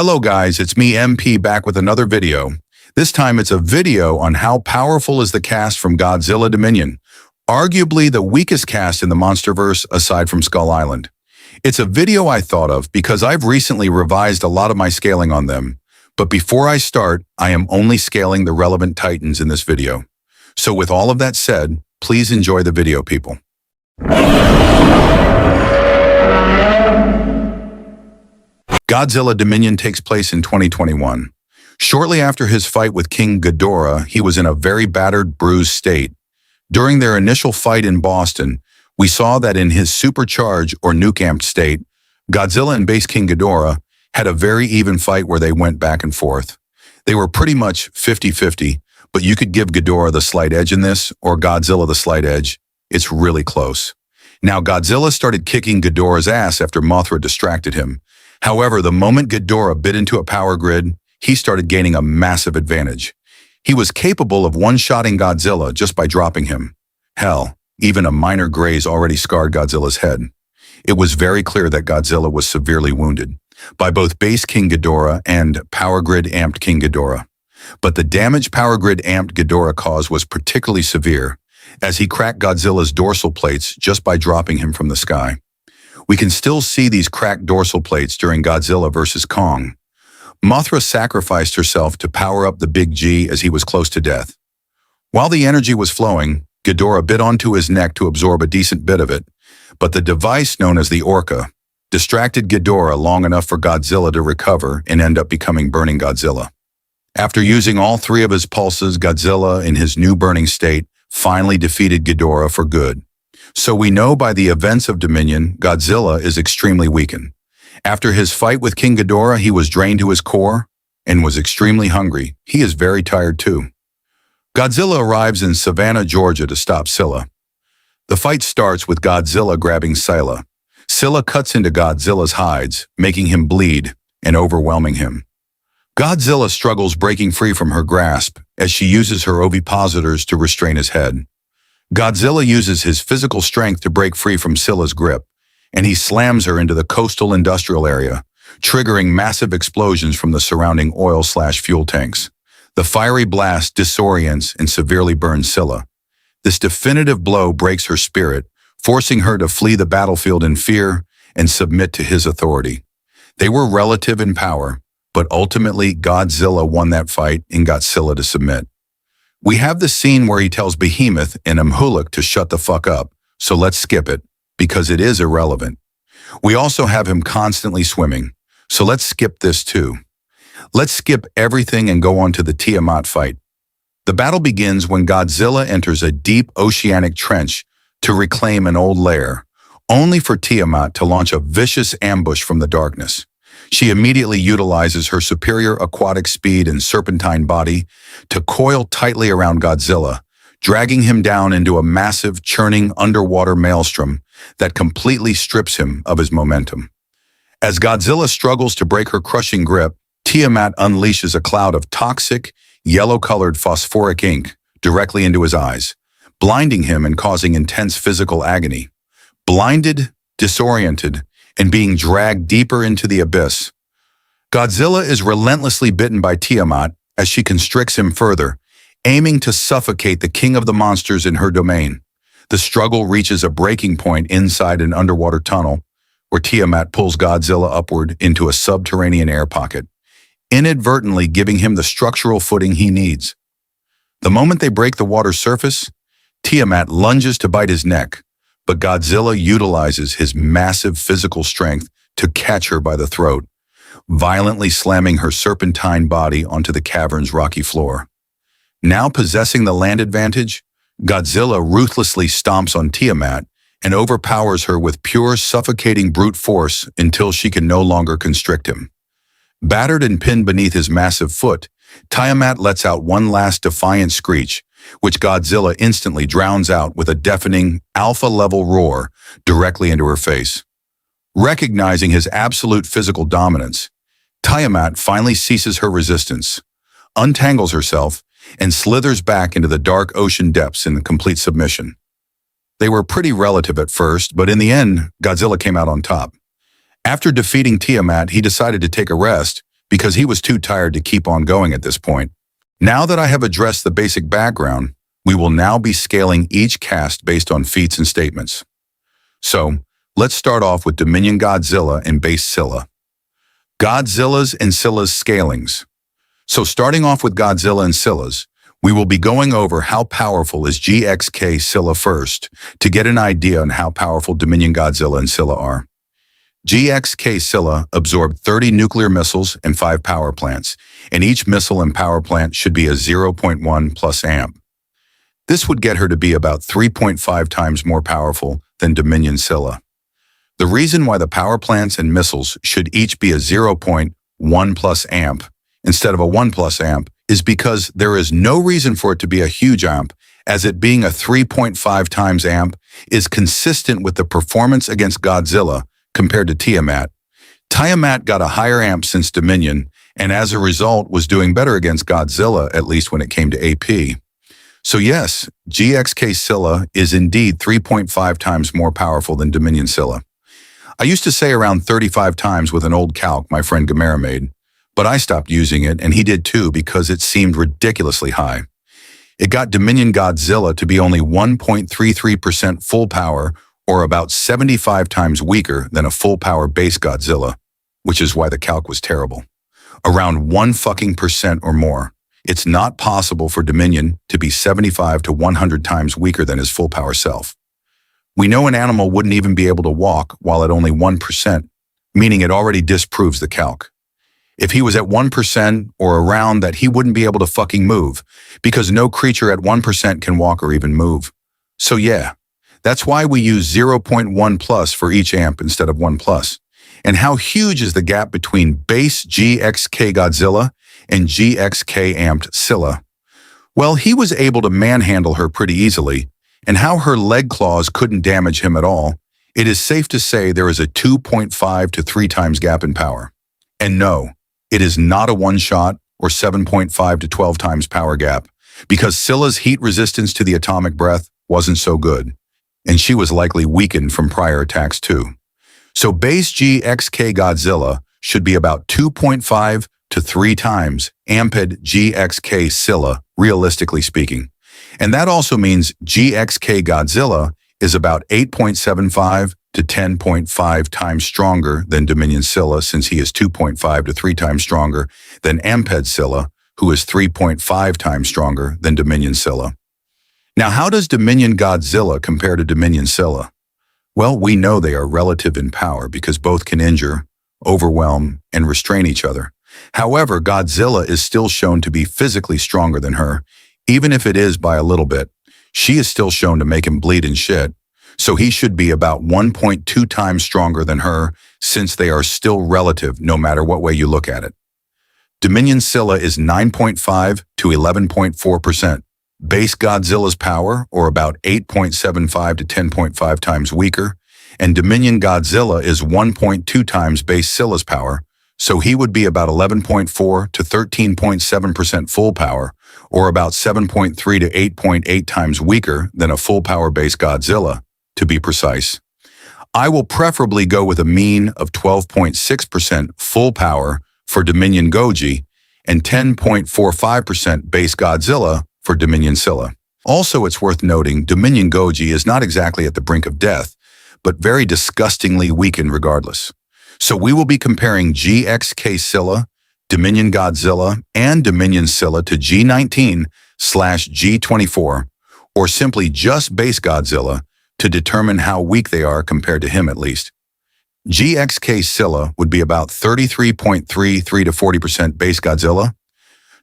Hello guys, it's me MP back with another video. This time it's a video on how powerful is the cast from Godzilla Dominion, arguably the weakest cast in the Monsterverse aside from Skull Island. It's a video I thought of because I've recently revised a lot of my scaling on them, but before I start, I am only scaling the relevant titans in this video. So with all of that said, please enjoy the video, people. Godzilla Dominion takes place in 2021. Shortly after his fight with King Ghidorah, he was in a very battered, bruised state. During their initial fight in Boston, we saw that in his supercharged or nuke-amped state, Godzilla and base King Ghidorah had a very even fight where they went back and forth. They were pretty much 50-50, but you could give Ghidorah the slight edge in this, or Godzilla the slight edge. It's really close. Now, Godzilla started kicking Ghidorah's ass after Mothra distracted him. However, the moment Ghidorah bit into a power grid, he started gaining a massive advantage. He was capable of one-shotting Godzilla just by dropping him. Hell, even a minor graze already scarred Godzilla's head. It was very clear that Godzilla was severely wounded by both base King Ghidorah and power grid amped King Ghidorah. But the damage power grid amped Ghidorah caused was particularly severe, as he cracked Godzilla's dorsal plates just by dropping him from the sky. We can still see these cracked dorsal plates during Godzilla vs. Kong. Mothra sacrificed herself to power up the Big G as he was close to death. While the energy was flowing, Ghidorah bit onto his neck to absorb a decent bit of it, but the device known as the Orca distracted Ghidorah long enough for Godzilla to recover and end up becoming Burning Godzilla. After using all three of his pulses, Godzilla, in his new burning state, finally defeated Ghidorah for good. So we know by the events of Dominion, Godzilla is extremely weakened. After his fight with King Ghidorah, he was drained to his core and was extremely hungry. He is very tired too. Godzilla arrives in Savannah, Georgia to stop Scylla. The fight starts with Godzilla grabbing Scylla. Scylla cuts into Godzilla's hides, making him bleed and overwhelming him. Godzilla struggles breaking free from her grasp as she uses her ovipositors to restrain his head. Godzilla uses his physical strength to break free from Scylla's grip, and he slams her into the coastal industrial area, triggering massive explosions from the surrounding oil/fuel tanks. The fiery blast disorients and severely burns Scylla. This definitive blow breaks her spirit, forcing her to flee the battlefield in fear and submit to his authority. They were relative in power, but ultimately Godzilla won that fight and got Scylla to submit. We have the scene where he tells Behemoth and Amhuluk to shut the fuck up, so let's skip it, because it is irrelevant. We also have him constantly swimming, so let's skip this too. Let's skip everything and go on to the Tiamat fight. The battle begins when Godzilla enters a deep oceanic trench to reclaim an old lair, only for Tiamat to launch a vicious ambush from the darkness. She immediately utilizes her superior aquatic speed and serpentine body to coil tightly around Godzilla, dragging him down into a massive, churning underwater maelstrom that completely strips him of his momentum. As Godzilla struggles to break her crushing grip, Tiamat unleashes a cloud of toxic, yellow-colored phosphoric ink directly into his eyes, blinding him and causing intense physical agony. Blinded, disoriented, and being dragged deeper into the abyss, Godzilla is relentlessly bitten by Tiamat as she constricts him further, aiming to suffocate the king of the monsters in her domain. The struggle reaches a breaking point inside an underwater tunnel, where Tiamat pulls Godzilla upward into a subterranean air pocket, inadvertently giving him the structural footing he needs. The moment they break the water's surface, Tiamat lunges to bite his neck, but Godzilla utilizes his massive physical strength to catch her by the throat, violently slamming her serpentine body onto the cavern's rocky floor. Now possessing the land advantage, Godzilla ruthlessly stomps on Tiamat and overpowers her with pure suffocating brute force until she can no longer constrict him. Battered and pinned beneath his massive foot, Tiamat lets out one last defiant screech, which Godzilla instantly drowns out with a deafening, alpha-level roar directly into her face. Recognizing his absolute physical dominance, Tiamat finally ceases her resistance, untangles herself, and slithers back into the dark ocean depths in complete submission. They were pretty relative at first, but in the end, Godzilla came out on top. After defeating Tiamat, he decided to take a rest because he was too tired to keep on going at this point. Now that I have addressed the basic background, we will now be scaling each cast based on feats and statements. So, let's start off with Dominion Godzilla and base Scylla. Godzilla's and Scylla's scalings. So starting off with Godzilla and Scylla's, we will be going over how powerful is GXK Scylla first to get an idea on how powerful Dominion Godzilla and Scylla are. GXK Scylla absorbed 30 nuclear missiles and 5 power plants, and each missile and power plant should be a 0.1 plus amp. This would get her to be about 3.5 times more powerful than Dominion Scylla. The reason why the power plants and missiles should each be a 0.1 plus amp instead of a 1 plus amp is because there is no reason for it to be a huge amp, as it being a 3.5 times amp is consistent with the performance against Godzilla compared to Tiamat. Tiamat got a higher amp since Dominion, and as a result was doing better against Godzilla, at least when it came to AP. So yes, GXK Scylla is indeed 3.5 times more powerful than Dominion Scylla. I used to say around 35 times with an old calc my friend Gamera made, but I stopped using it and he did too because it seemed ridiculously high. It got Dominion Godzilla to be only 1.33% full power, or about 75 times weaker than a full power base Godzilla, which is why the calc was terrible. Around 1% or more. It's not possible for Dominion to be 75 to 100 times weaker than his full power self. We know an animal wouldn't even be able to walk while at only 1%, meaning it already disproves the calc. If he was at 1% or around that, he wouldn't be able to fucking move, because no creature at 1% can walk or even move. So yeah, that's why we use 0.1 plus for each amp instead of 1 plus. And how huge is the gap between base GXK Godzilla and GXK amped Scylla? Well, he was able to manhandle her pretty easily, and how her leg claws couldn't damage him at all, it is safe to say there is a 2.5 to 3 times gap in power. And no, it is not a one-shot or 7.5 to 12 times power gap, because Scylla's heat resistance to the atomic breath wasn't so good, and she was likely weakened from prior attacks too. So base GXK Godzilla should be about 2.5 to 3 times amped GXK Scylla, realistically speaking. And that also means GXK Godzilla is about 8.75 to 10.5 times stronger than Dominion Scylla, since he is 2.5 to 3 times stronger than amped Scylla, who is 3.5 times stronger than Dominion Scylla. Now, how does Dominion Godzilla compare to Dominion Scylla? Well, we know they are relative in power because both can injure, overwhelm, and restrain each other. However, Godzilla is still shown to be physically stronger than her, even if it is by a little bit. She is still shown to make him bleed and shit, so he should be about 1.2 times stronger than her, since they are still relative no matter what way you look at it. Dominion Scylla is 9.5 to 11.4%. Base Godzilla's power, or about 8.75 to 10.5 times weaker, and Dominion Godzilla is 1.2 times base Scylla's power, so he would be about 11.4 to 13.7% full power, or about 7.3 to 8.8 times weaker than a full power base Godzilla, to be precise. I will preferably go with a mean of 12.6% full power for Dominion Goji and 10.45% base Godzilla for Dominion Scylla. Also, it's worth noting Dominion Goji is not exactly at the brink of death, but very disgustingly weakened regardless. So we will be comparing GXK Scylla, Dominion Godzilla, and Dominion Scylla to G19/G24, or simply just base Godzilla, to determine how weak they are compared to him at least. GXK Scylla would be about 33.33 to 40% base Godzilla.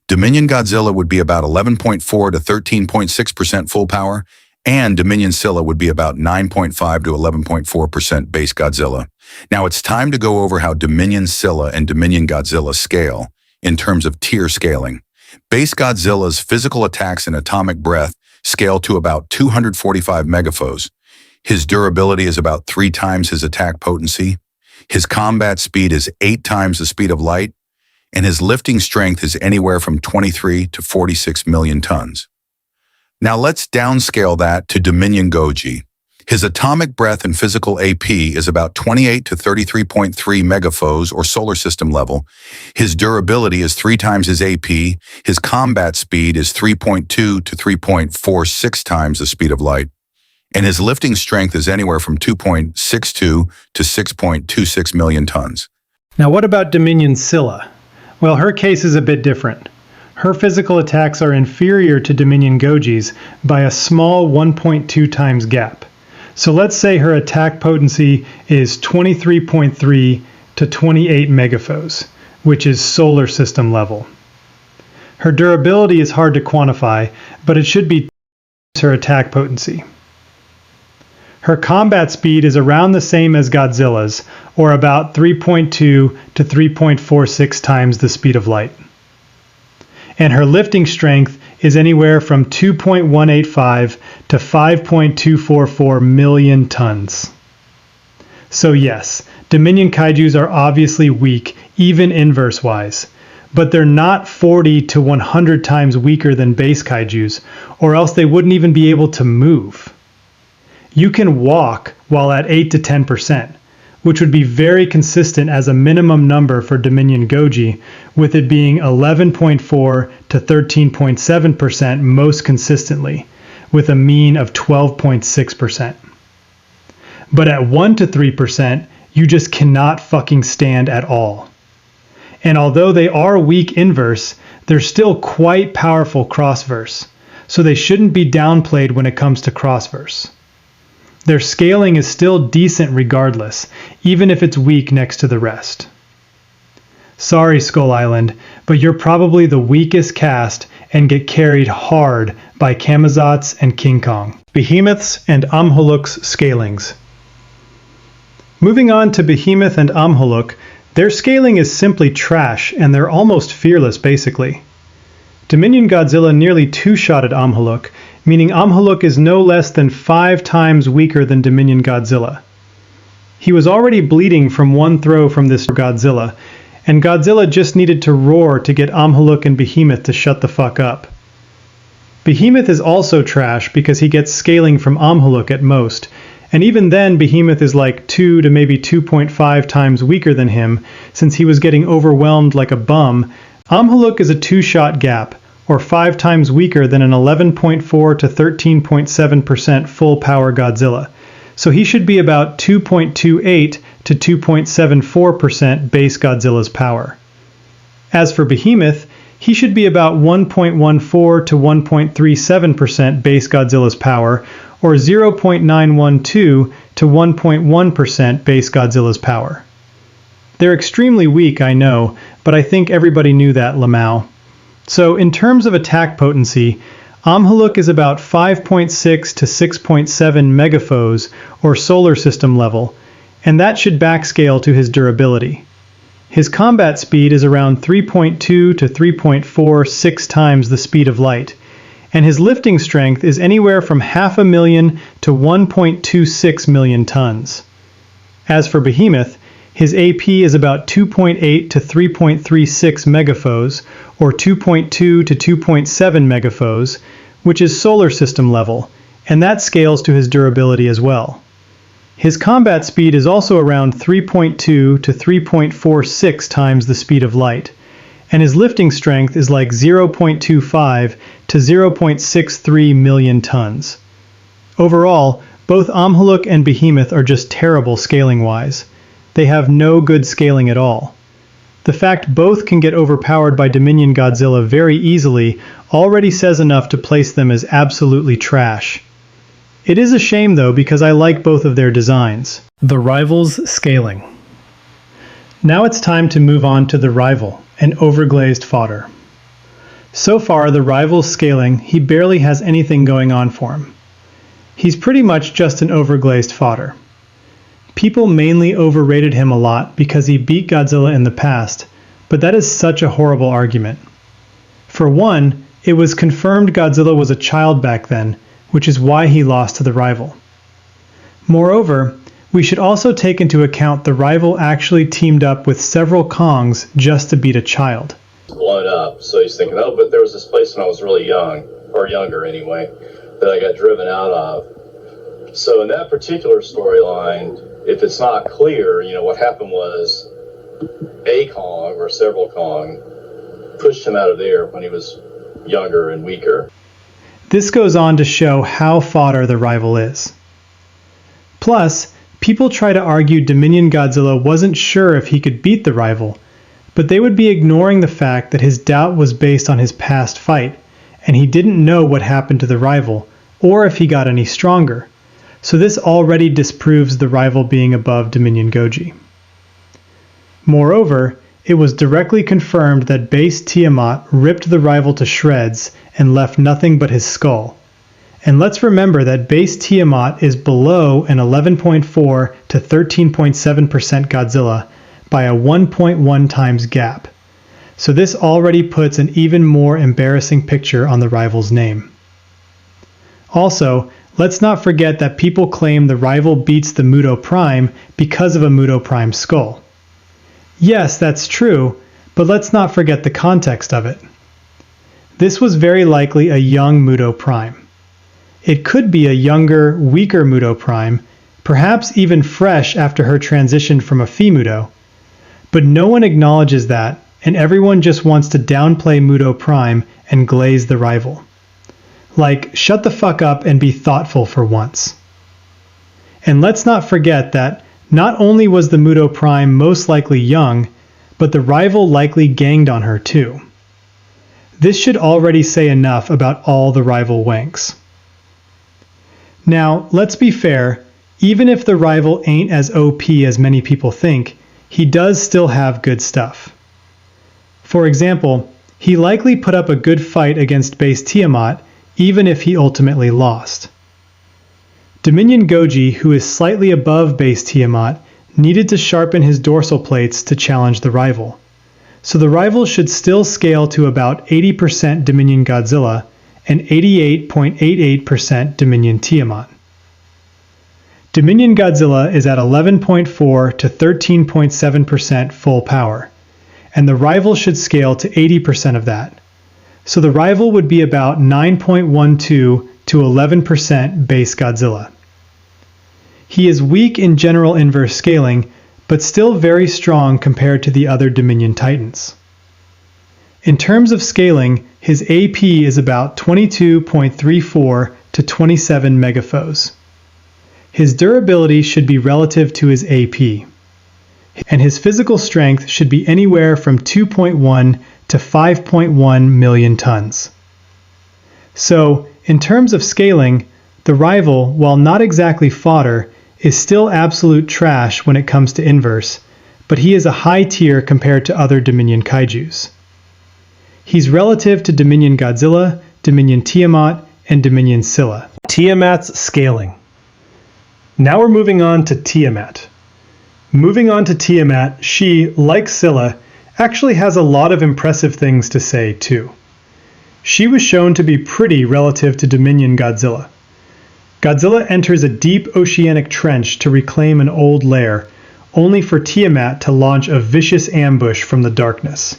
Dominion Godzilla would be about 11.4 to 13.6% full power, and Dominion Scylla would be about 9.5 to 11.4% base Godzilla. Now it's time to go over how Dominion Scylla and Dominion Godzilla scale in terms of tier scaling. Base Godzilla's physical attacks and atomic breath scale to about 245 megaphos. His durability is about 3 times his attack potency. His combat speed is 8 times the speed of light, and his lifting strength is anywhere from 23 to 46 million tons. Now let's downscale that to Dominion Goji. His atomic breath and physical AP is about 28 to 33.3 megaphos or solar system level. His durability is 3 times his AP. His combat speed is 3.2 to 3.46 times the speed of light. And his lifting strength is anywhere from 2.62 to 6.26 million tons. Now what about Dominion Scylla? Well, her case is a bit different. Her physical attacks are inferior to Dominion Goji's by a small 1.2 times gap. So let's say her attack potency is 23.3 to 28 megaphos, which is solar system level. Her durability is hard to quantify, but it should be her attack potency. Her combat speed is around the same as Godzilla's, or about 3.2 to 3.46 times the speed of light. And her lifting strength is anywhere from 2.185 to 5.244 million tons. So yes, Dominion Kaijus are obviously weak, even inverse-wise, but they're not 40 to 100 times weaker than base Kaijus, or else they wouldn't even be able to move. You can walk while at 8 to 10%, which would be very consistent as a minimum number for Dominion Goji, with it being 11.4 to 13.7% most consistently, with a mean of 12.6%. But at 1 to 3%, you just cannot fucking stand at all. And although they are weak inverse, they're still quite powerful crossverse, so they shouldn't be downplayed when it comes to crossverse. Their scaling is still decent regardless, even if it's weak next to the rest. Sorry, Skull Island, but you're probably the weakest cast and get carried hard by Camazotz and King Kong. Behemoths and Amhuluk's scalings. Moving on to Behemoth and Amhuluk, their scaling is simply trash and they're almost fearless basically. Dominion Godzilla nearly two-shotted Amhuluk, meaning Amhuluk is no less than 5 times weaker than Dominion Godzilla. He was already bleeding from one throw from this Godzilla, and Godzilla just needed to roar to get Amhuluk and Behemoth to shut the fuck up. Behemoth is also trash because he gets scaling from Amhuluk at most, and even then Behemoth is like 2 to maybe 2.5 times weaker than him, since he was getting overwhelmed like a bum. Amhuluk is a 2-shot gap, or 5 times weaker than an 11.4 to 13.7% full power Godzilla, so he should be about 2.28 to 2.74% base Godzilla's power. As for Behemoth, he should be about 1.14 to 1.37% base Godzilla's power, or 0.912 to 1.1% base Godzilla's power. They're extremely weak, I know, but I think everybody knew that, Lamau. So in terms of attack potency, Amhuluk is about 5.6 to 6.7 megaphos, or solar system level, and that should backscale to his durability. His combat speed is around 3.2 to 3.46 times the speed of light, and his lifting strength is anywhere from 500,000 to 1.26 million tons. As for Behemoth, his AP is about 2.8 to 3.36 megaphos, or 2.2 to 2.7 megaphos, which is solar system level, and that scales to his durability as well. His combat speed is also around 3.2 to 3.46 times the speed of light, and his lifting strength is like 0.25 to 0.63 million tons. Overall, both Amhuluk and Behemoth are just terrible scaling-wise. They have no good scaling at all. The fact both can get overpowered by Dominion Godzilla very easily already says enough to place them as absolutely trash. It is a shame though, because I like both of their designs. The Rival's scaling. Now it's time to move on to the Rival, an overglazed fodder. So far, the Rival's scaling, he barely has anything going on for him. He's pretty much just an overglazed fodder. People mainly overrated him a lot because he beat Godzilla in the past, but that is such a horrible argument. For one, it was confirmed Godzilla was a child back then, which is why he lost to the Rival. Moreover, we should also take into account the Rival actually teamed up with several Kongs just to beat a child. Blown up, so he's thinking, oh, but there was this place when I was really young, or younger anyway, that I got driven out of. So in that particular storyline, if it's not clear, what happened was a Kong or several Kong pushed him out of there when he was younger and weaker. This goes on to show how fodder the rival is. Plus, people try to argue Dominion Godzilla wasn't sure if he could beat the rival, but they would be ignoring the fact that his doubt was based on his past fight, and he didn't know what happened to the rival, or if he got any stronger. So this already disproves the rival being above Dominion Goji. Moreover, it was directly confirmed that base Tiamat ripped the rival to shreds and left nothing but his skull. And let's remember that base Tiamat is below an 11.4 to 13.7% Godzilla by a 1.1 times gap. So this already puts an even more embarrassing picture on the rival's name. Also, let's not forget that people claim the rival beats the Muto Prime because of a Muto Prime skull. Yes, that's true, but let's not forget the context of it. This was very likely a young Muto Prime. It could be a younger, weaker Muto Prime, perhaps even fresh after her transition from a Fimuto. But no one acknowledges that, and everyone just wants to downplay Muto Prime and glaze the rival. Like, shut the fuck up and be thoughtful for once. And let's not forget that not only was the Muto Prime most likely young, but the rival likely ganged on her too. This should already say enough about all the rival wanks. Now, let's be fair, even if the rival ain't as OP as many people think, he does still have good stuff. For example, he likely put up a good fight against base Tiamat, even if he ultimately lost. Dominion Goji, who is slightly above base Tiamat, needed to sharpen his dorsal plates to challenge the rival. So the rival should still scale to about 80% Dominion Godzilla and 88.88% Dominion Tiamat. Dominion Godzilla is at 11.4 to 13.7% full power, and the rival should scale to 80% of that. So the rival would be about 9.12 to 11% base Godzilla. He is weak in general inverse scaling, but still very strong compared to the other Dominion Titans. In terms of scaling, his AP is about 22.34 to 27 megaphos. His durability should be relative to his AP, and his physical strength should be anywhere from 2.1 to 5.1 million tons. So, in terms of scaling, the rival, while not exactly fodder, is still absolute trash when it comes to inverse, but he is a high tier compared to other Dominion Kaijus. He's relative to Dominion Godzilla, Dominion Tiamat, and Dominion Scylla. Tiamat's scaling. Now we're moving on to Tiamat. Moving on to Tiamat, she, like Scylla, actually has a lot of impressive things to say too. She was shown to be pretty relative to Dominion Godzilla. Godzilla enters a deep oceanic trench to reclaim an old lair, only for Tiamat to launch a vicious ambush from the darkness.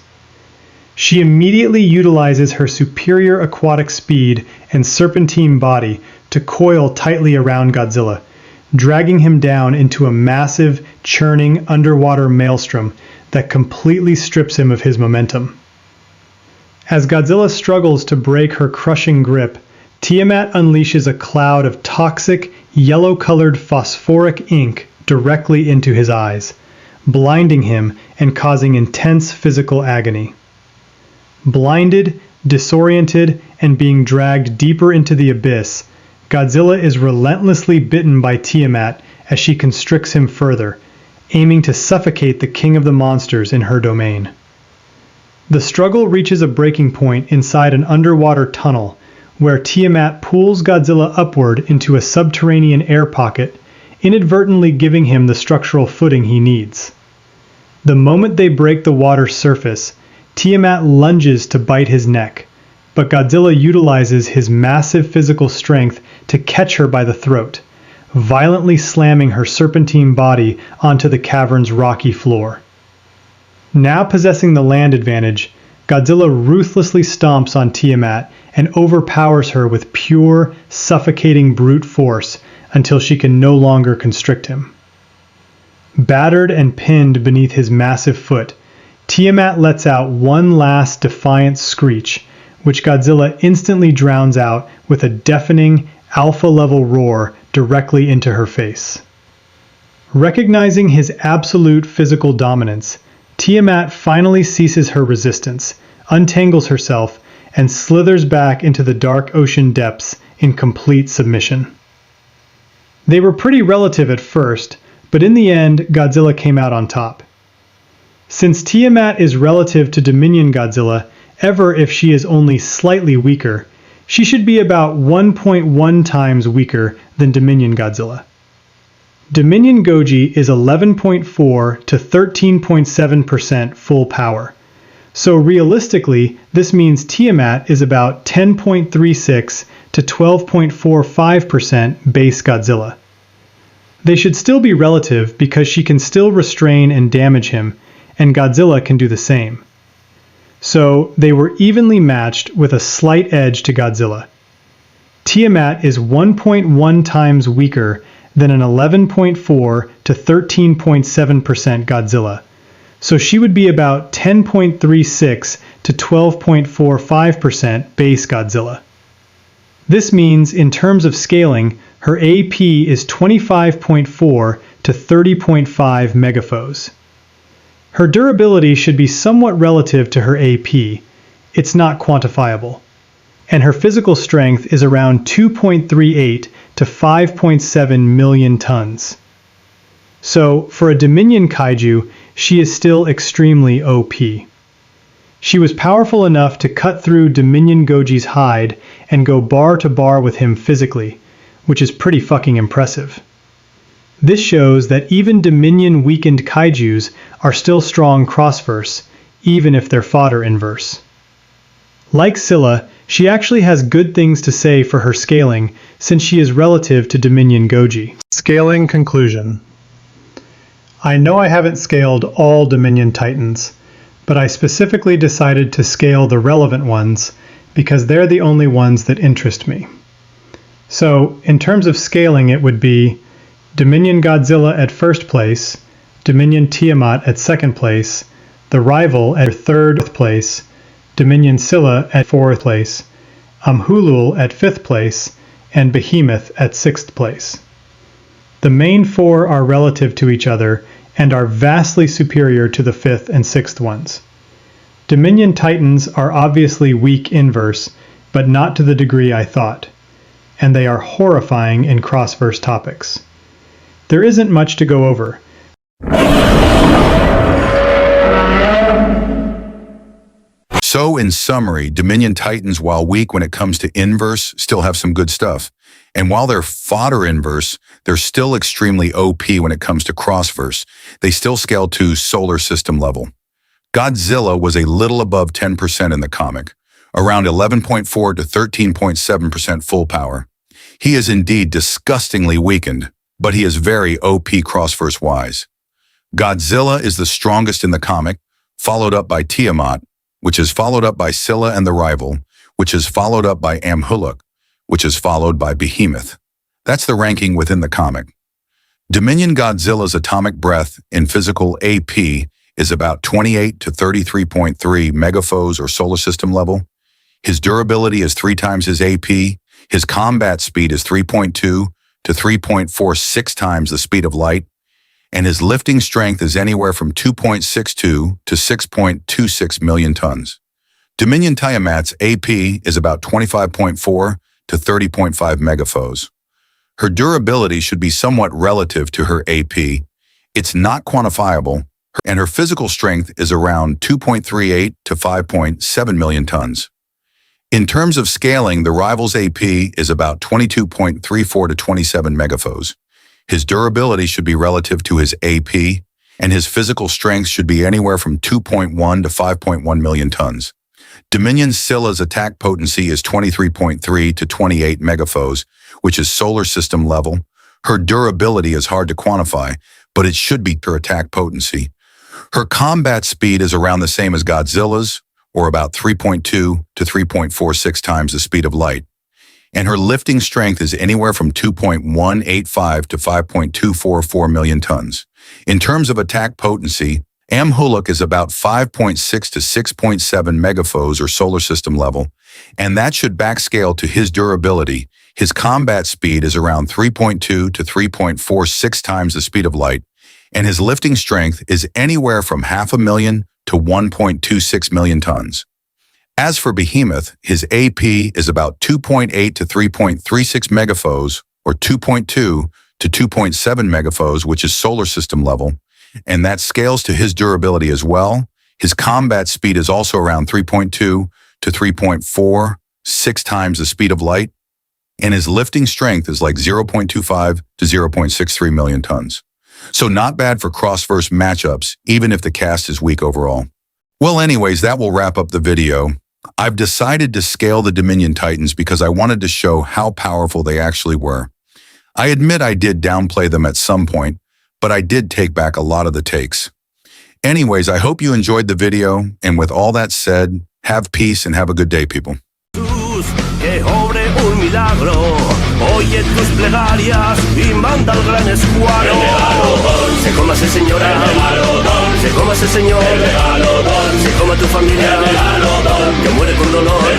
She immediately utilizes her superior aquatic speed and serpentine body to coil tightly around Godzilla, dragging him down into a massive, churning underwater maelstrom that completely strips him of his momentum. As Godzilla struggles to break her crushing grip, Tiamat unleashes a cloud of toxic, yellow-colored phosphoric ink directly into his eyes, blinding him and causing intense physical agony. Blinded, disoriented, and being dragged deeper into the abyss, Godzilla is relentlessly bitten by Tiamat as she constricts him further, aiming to suffocate the king of the monsters in her domain. The struggle reaches a breaking point inside an underwater tunnel, where Tiamat pulls Godzilla upward into a subterranean air pocket, inadvertently giving him the structural footing he needs. The moment they break the water's surface, Tiamat lunges to bite his neck, but Godzilla utilizes his massive physical strength to catch her by the throat, violently slamming her serpentine body onto the cavern's rocky floor. Now possessing the land advantage, Godzilla ruthlessly stomps on Tiamat and overpowers her with pure, suffocating brute force until she can no longer constrict him. Battered and pinned beneath his massive foot, Tiamat lets out one last defiant screech, which Godzilla instantly drowns out with a deafening, alpha-level roar directly into her face. Recognizing his absolute physical dominance, Tiamat finally ceases her resistance, untangles herself, and slithers back into the dark ocean depths in complete submission. They were pretty relative at first, but in the end, Godzilla came out on top. Since Tiamat is relative to Dominion Godzilla, ever if she is only slightly weaker, she should be about 1.1 times weaker than Dominion Godzilla. Dominion Goji is 11.4 to 13.7% full power. So realistically, this means Tiamat is about 10.36 to 12.45% base Godzilla. They should still be relative because she can still restrain and damage him, and Godzilla can do the same. So they were evenly matched with a slight edge to Godzilla. Tiamat is 1.1 times weaker than an 11.4 to 13.7% Godzilla, so she would be about 10.36 to 12.45% base Godzilla. This means, in terms of scaling, her AP is 25.4 to 30.5 megaphos. Her durability should be somewhat relative to her AP. It's not quantifiable. And her physical strength is around 2.38 to 5.7 million tons. So, for a Dominion kaiju, she is still extremely OP. She was powerful enough to cut through Dominion Goji's hide and go bar to bar with him physically, which is pretty fucking impressive. This shows that even Dominion weakened kaijus are still strong crossverse, even if they're fodder inverse. Like Scylla, she actually has good things to say for her scaling, since she is relative to Dominion Goji. Scaling conclusion. I know I haven't scaled all Dominion Titans, but I specifically decided to scale the relevant ones because they're the only ones that interest me. So, in terms of scaling, it would be Dominion Godzilla at first place, Dominion Tiamat at second place, the rival at third place, Dominion Scylla at fourth place, Amhuluk at fifth place, and Behemoth at sixth place. The main four are relative to each other and are vastly superior to the fifth and sixth ones. Dominion Titans are obviously weak inverse, but not to the degree I thought, and they are horrifying in crossverse topics. There isn't much to go over. So, in summary, Dominion Titans, while weak when it comes to inverse, still have some good stuff. And while they're fodder inverse, they're still extremely OP when it comes to crossverse. They still scale to solar system level. Godzilla was a little above 10% in the comic, around 11.4 to 13.7% full power. He is indeed disgustingly weakened, but he is very OP crossverse-wise. Godzilla is the strongest in the comic, followed up by Tiamat, which is followed up by Scylla and the rival, which is followed up by Amhuluk, which is followed by Behemoth. That's the ranking within the comic. Dominion Godzilla's atomic breath in physical AP is about 28 to 33.3 megaphos or solar system level. His durability is 3 times his AP. His combat speed is 3.2 to 3.46 times the speed of light. And his lifting strength is anywhere from 2.62 to 6.26 million tons. Dominion Tiamat's AP is about 25.4 to 30.5 megaphos. Her durability should be somewhat relative to her AP. It's not quantifiable, and her physical strength is around 2.38 to 5.7 million tons. In terms of scaling, the rival's AP is about 22.34 to 27 megaphos. His durability should be relative to his AP, and his physical strength should be anywhere from 2.1 to 5.1 million tons. Dominion Scylla's attack potency is 23.3 to 28 megaphos, which is solar system level. Her durability is hard to quantify, but it should be her attack potency. Her combat speed is around the same as Godzilla's, or about 3.2 to 3.46 times the speed of light. and her lifting strength is anywhere from 2.185 to 5.244 million tons. In terms of attack potency, Amhuluk is about 5.6 to 6.7 megaphos or solar system level, and that should backscale to his durability. His combat speed is around 3.2 to 3.46 times the speed of light, and his lifting strength is anywhere from 500,000 to 1.26 million tons. As for Behemoth, his AP is about 2.8 to 3.36 megaphos, or 2.2 to 2.7 megaphos, which is solar system level, and that scales to his durability as well. His combat speed is also around 3.2 to 3.46 times the speed of light, and his lifting strength is like 0.25 to 0.63 million tons. So not bad for crossverse matchups, even if the cast is weak overall. Well, anyways, that will wrap up the video. I've decided to scale the Dominion Titans because I wanted to show how powerful they actually were. I admit I did downplay them at some point, but I did take back a lot of the takes. Anyways, I hope you enjoyed the video, and with all that said, have peace and have a good day, people. Que obre un milagro, oye tus plegarias y manda al gran escuadrón. Se coma ese señora, se coma ese señor, se coma tu familia, que muere con dolor.